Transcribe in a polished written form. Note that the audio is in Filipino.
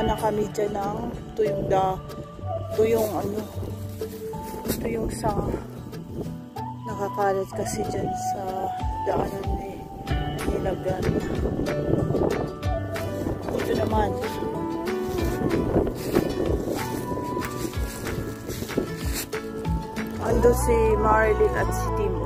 na kami dyan ng tuyong sa nakakalat kasi dyan sa daanan ni Nilagan. Ito naman. Ando si Marilyn at si Tim.